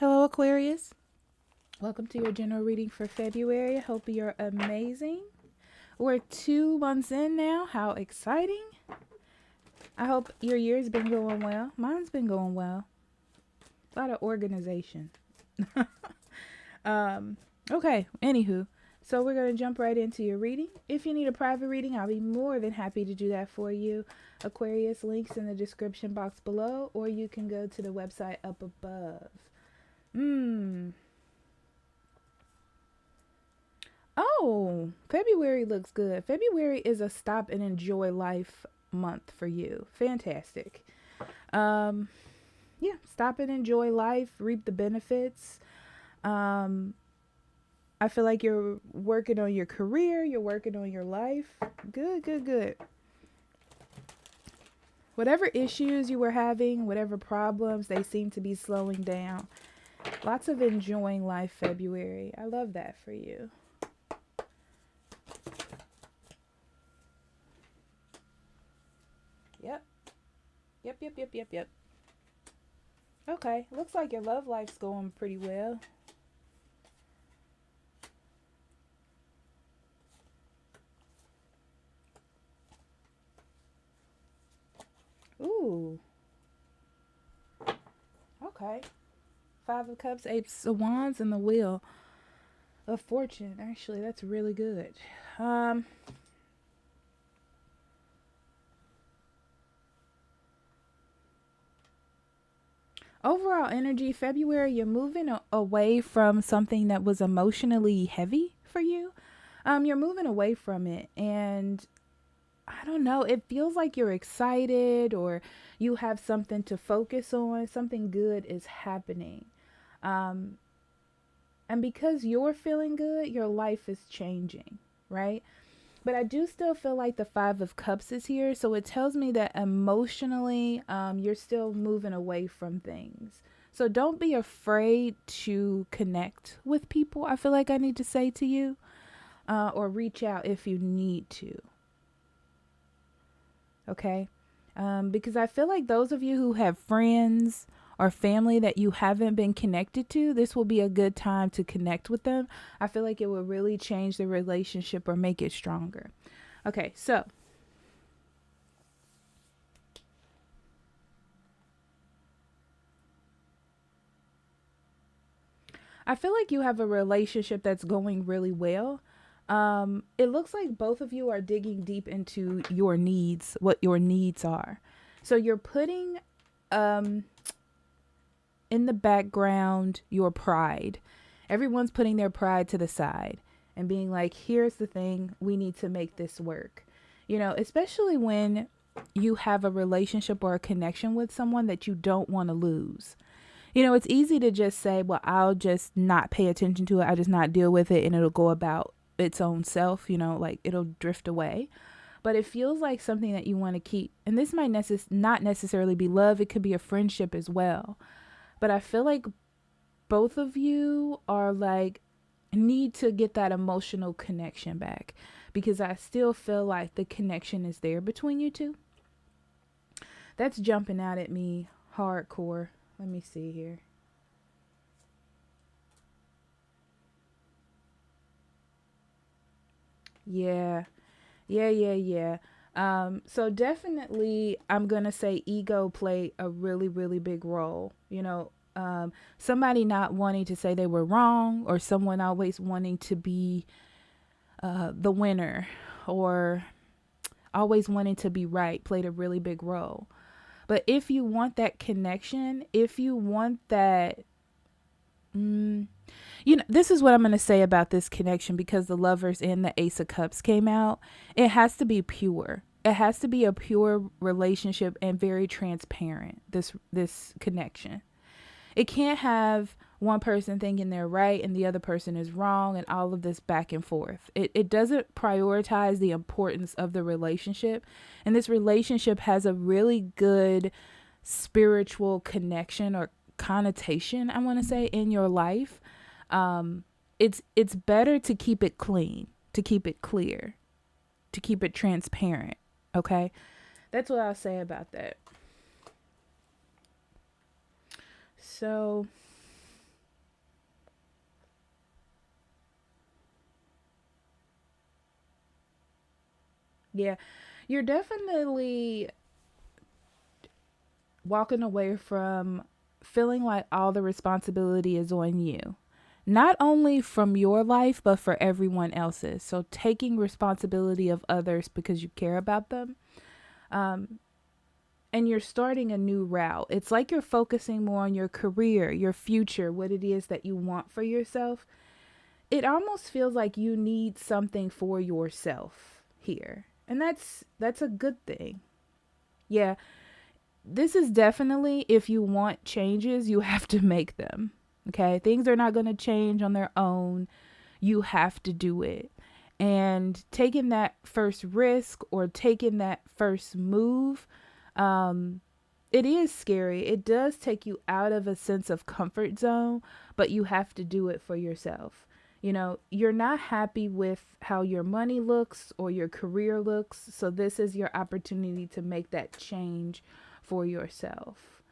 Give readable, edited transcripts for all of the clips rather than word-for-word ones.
Hello, Aquarius. Welcome to your general reading for February. I hope you're amazing. We're 2 months in now. How exciting! I hope your year's been going well. Mine's been going well. A lot of organization. Okay, anywho. So we're going to jump right into your reading. If you need a private reading, I'll be more than happy to do that for you. Aquarius, links in the description box below, or you can go to the website up above. Oh, February looks good. February is a stop and enjoy life month for you. Fantastic. Um, yeah, stop and enjoy life, reap the benefits. Um, I feel like you're working on your career, you're working on your life. Good, good, good. Whatever issues you were having, whatever problems, they seem to be slowing down. Lots of enjoying life February. I love that for you. Yep. Yep. Okay, looks like your love life's going pretty well. Ooh, okay. Five of Cups, Eight of Wands, and the Wheel of Fortune. Actually, that's really good. Um, Overall energy, February, you're moving away from something that was emotionally heavy for you. You're moving away from it, and I don't know, it feels like you're excited or you have something to focus on. Something good is happening. Um, and because you're feeling good, your life is changing, right? But I do still feel like the Five of Cups is here. So it tells me that emotionally, you're still moving away from things. So don't be afraid to connect with people. I feel like I need to say to you, or reach out if you need to. Okay. Because I feel like those of you who have friends or family that you haven't been connected to, this will be a good time to connect with them. I feel like it will really change the relationship or make it stronger. Okay, so I feel like you have a relationship that's going really well. It looks like both of you are digging deep into your needs, what your needs are. So you're putting um, in the background your pride. Everyone's putting their pride to the side and being like, here's the thing, we need to make this work. You know, especially when you have a relationship or a connection with someone that you don't want to lose. You know, it's easy to just say, well, I'll just not pay attention to it. I'll just not deal with it and it'll go about its own self, like it'll drift away. But it feels like something that you want to keep. And this might not necessarily be love, it could be a friendship as well. But I feel like both of you are like, need to get that emotional connection back because I still feel like the connection is there between you two. That's jumping out at me hardcore. Let me see here. Yeah. Yeah. So definitely I'm gonna say ego played a really, really big role. Somebody not wanting to say they were wrong or someone always wanting to be the winner or always wanting to be right played a really big role. But if you want that connection, if you want that, this is what I'm going to say about this connection because the Lovers and the Ace of Cups came out. It has to be pure. It has to be a pure relationship and very transparent. This connection. It can't have one person thinking they're right and the other person is wrong and all of this back and forth. It doesn't prioritize the importance of the relationship. And this relationship has a really good spiritual connection or connotation, I want to say, in your life. It's better to keep it clean, to keep it clear, to keep it transparent. Okay? That's what I'll say about that. So Yeah, you're definitely walking away from feeling like all the responsibility is on you. Not only from your life, but for everyone else's. So taking responsibility of others because you care about them. Um, and you're starting a new route. It's like you're focusing more on your career, your future, what it is that you want for yourself. It almost feels like you need something for yourself here. And that's a good thing. Yeah, this is definitely, if you want changes, you have to make them. Okay? Things are not going to change on their own. You have to do it. And taking that first risk or taking that first move, um, it is scary. It does take you out of a sense of comfort zone, but you have to do it for yourself. You know, you're not happy with how your money looks or your career looks. So, this is your opportunity to make that change for yourself.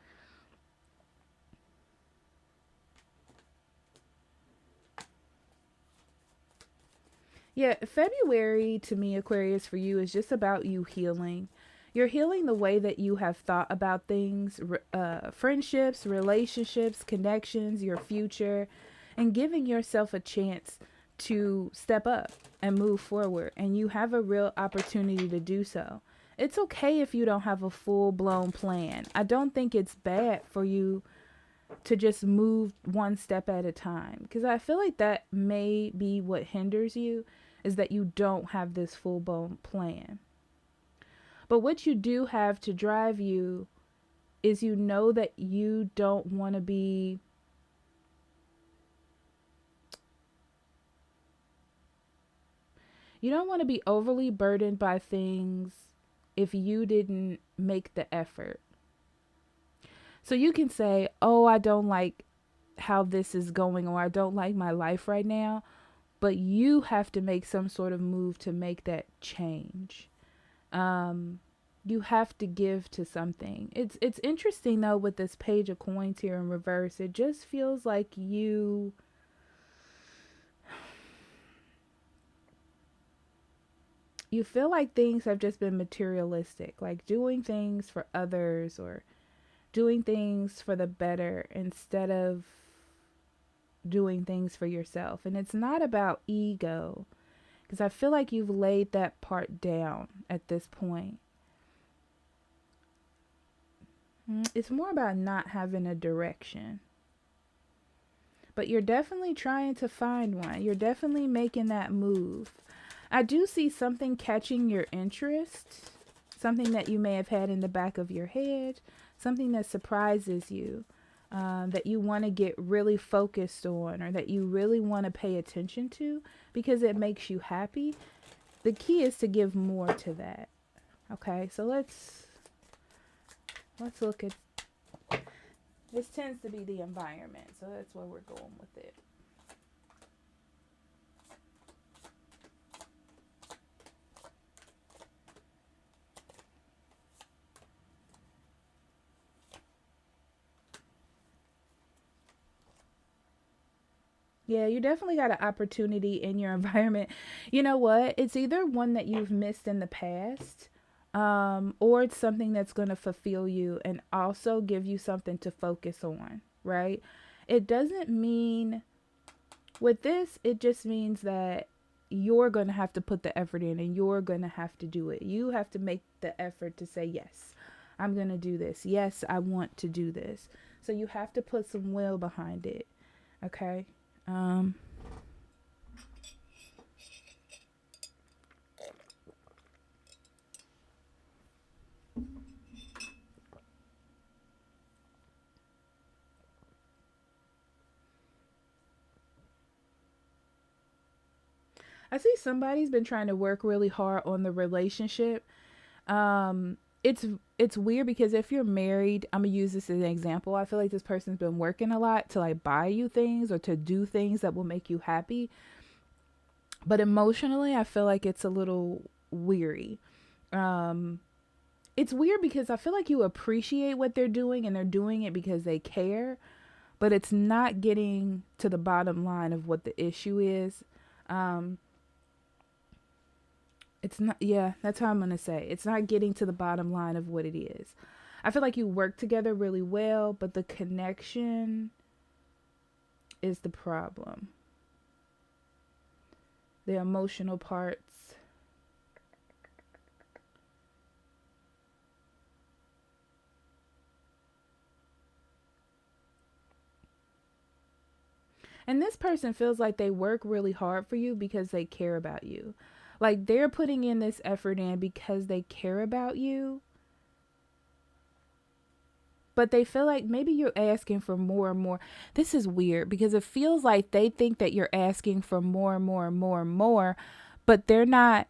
Yeah, February to me, Aquarius, for you is just about you healing. You're healing the way that you have thought about things, friendships, relationships, connections, your future, and giving yourself a chance to step up and move forward. And you have a real opportunity to do so. It's okay if you don't have a full blown plan. I don't think it's bad for you to just move one step at a time, because I feel like that may be what hinders you, is that you don't have this full blown plan. But what you do have to drive you is, you know, that you don't want to be, you don't want to be overly burdened by things if you didn't make the effort. So you can say, "Oh, I don't like how this is going," or "I don't like my life right now." But you have to make some sort of move to make that change. Um, you have to give to something. It's interesting though, with this page of coins here in reverse. It just feels like you feel like things have just been materialistic, like doing things for others or doing things for the better instead of doing things for yourself. And it's not about ego, because I feel like you've laid that part down at this point. It's more about not having a direction. But you're definitely trying to find one. You're definitely making that move. I do see something catching your interest, something that you may have had in the back of your head, something that surprises you, that you want to get really focused on, or that you really want to pay attention to because it makes you happy. The key is to give more to that. Okay, so let's look at, this tends to be the environment, so that's where we're going with it. Yeah, you definitely got an opportunity in your environment. You know what? It's either one that you've missed in the past, or it's something that's going to fulfill you and also give you something to focus on, right? It doesn't mean, with this, it just means that you're going to have to put the effort in and you're going to have to do it. You have to make the effort to say, yes, I'm going to do this. Yes, I want to do this. So you have to put some will behind it. Okay. Um, I see somebody's been trying to work really hard on the relationship. It's weird because if you're married, I'm gonna use this as an example. I feel like this person's been working a lot to like buy you things or to do things that will make you happy. But emotionally, I feel like it's a little weary. Um, it's weird because I feel like you appreciate what they're doing and they're doing it because they care, but it's not getting to the bottom line of what the issue is. Um, It's not, yeah, that's how I'm going to say. It's not getting to the bottom line of what it is. I feel like you work together really well, but the connection is the problem. The emotional parts. And this person feels like they work really hard for you because they care about you. Like they're putting in this effort in because they care about you, but they feel like maybe you're asking for more and more. This is weird because it feels like they think that you're asking for more and more and more and more, but they're not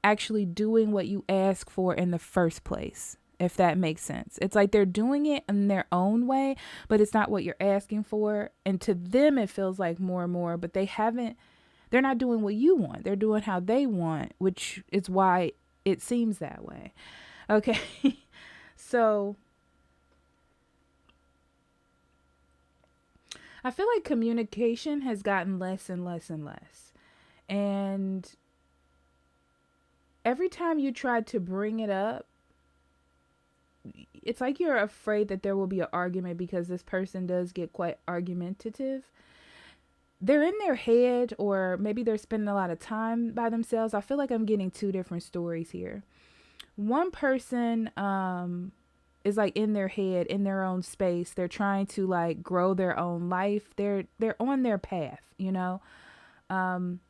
actually doing what you ask for in the first place, if that makes sense. It's like they're doing it in their own way, but it's not what you're asking for. And to them, it feels like more and more, but they're not doing what you want. They're doing how they want, which is why it seems that way. Okay. So I feel like communication has gotten less and less and less. And every time you try to bring it up, it's like you're afraid that there will be an argument because this person does get quite argumentative. They're in their head, or maybe they're spending a lot of time by themselves. I feel like I'm getting two different stories here. One person is like in their head, in their own space. They're trying to like grow their own life. They're on their path, you know. Um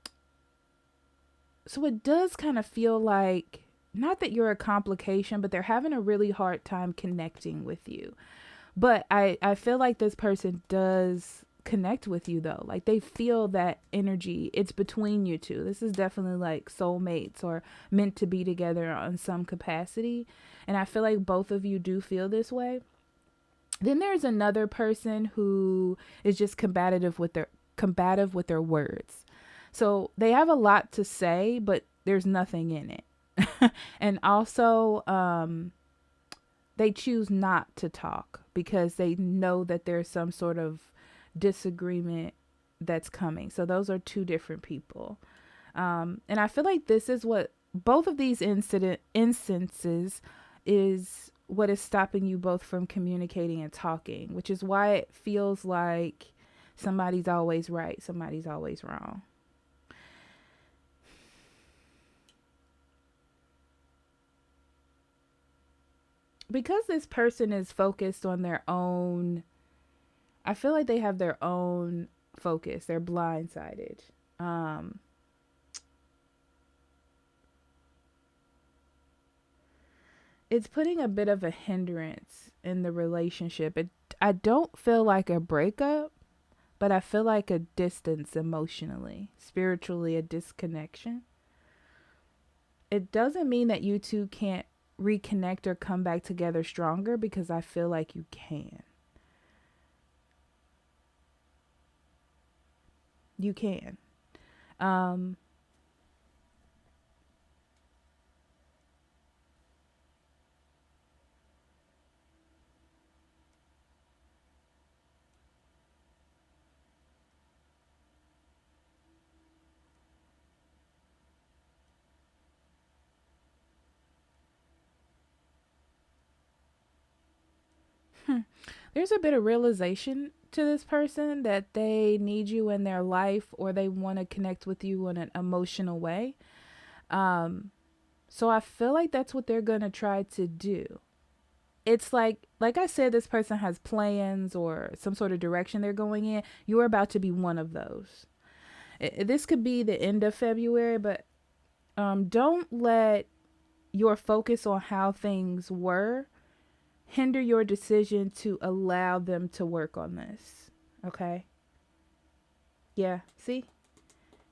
so it does kind of feel like, not that you're a complication, but they're having a really hard time connecting with you. But I feel like this person does connect with you though. Like they feel that energy. It's between you two. This is definitely like soulmates or meant to be together on some capacity. And I feel like both of you do feel this way. Then there's another person who is just combative with their words. So they have a lot to say, but there's nothing in it. And also, they choose not to talk because they know that there's some sort of disagreement that's coming. So those are two different people. And I feel like this is what both of these instances is what is stopping you both from communicating and talking, which is why it feels like somebody's always right, somebody's always wrong. Because this person is focused on their own, I feel like they have their own focus. They're blindsided. Um, it's putting a bit of a hindrance in the relationship. I don't feel like a breakup, but I feel like a distance emotionally, spiritually, a disconnection. It doesn't mean that you two can't reconnect or come back together stronger, because I feel like you can. You can. Um, there's a bit of realization to this person that they need you in their life, or they want to connect with you in an emotional way. Um, so I feel like that's what they're going to try to do. It's like I said, this person has plans or some sort of direction they're going in. You're about to be one of those. This could be the end of February, but don't let your focus on how things were hinder your decision to allow them to work on this. Okay? Yeah, see?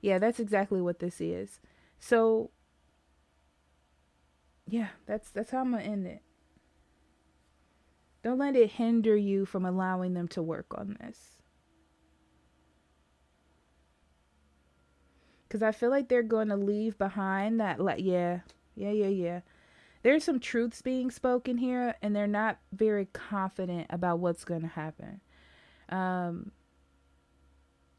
Yeah, that's exactly what this is. So, yeah, that's how I'm going to end it. Don't let it hinder you from allowing them to work on this. Because I feel like they're going to leave behind that, like, yeah. There's some truths being spoken here, and they're not very confident about what's going to happen. Um,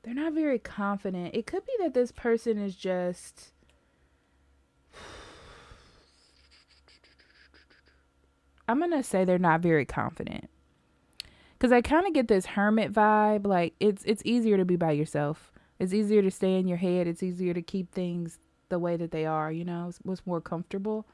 they're not very confident. It could be that this person is just I'm going to say they're not very confident. Because I kind of get this hermit vibe. Like, it's easier to be by yourself. It's easier to stay in your head. It's easier to keep things the way that they are, you know, it's what's more comfortable.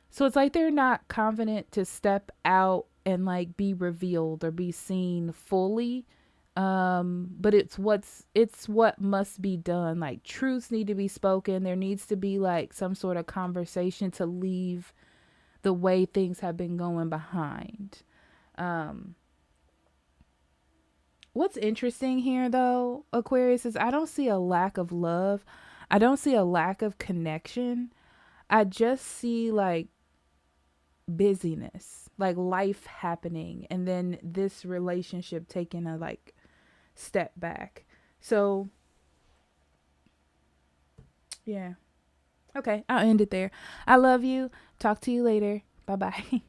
So it's like they're not confident to step out and like be revealed or be seen fully. But it's what must be done. Like truths need to be spoken. There needs to be like some sort of conversation to leave the way things have been going behind. Um, what's interesting here though, Aquarius, is I don't see a lack of love. I don't see a lack of connection. I just see like busyness, like life happening, and then this relationship taking a like step back. So, yeah. Okay, I'll end it there. I love you. Talk to you later. Bye bye.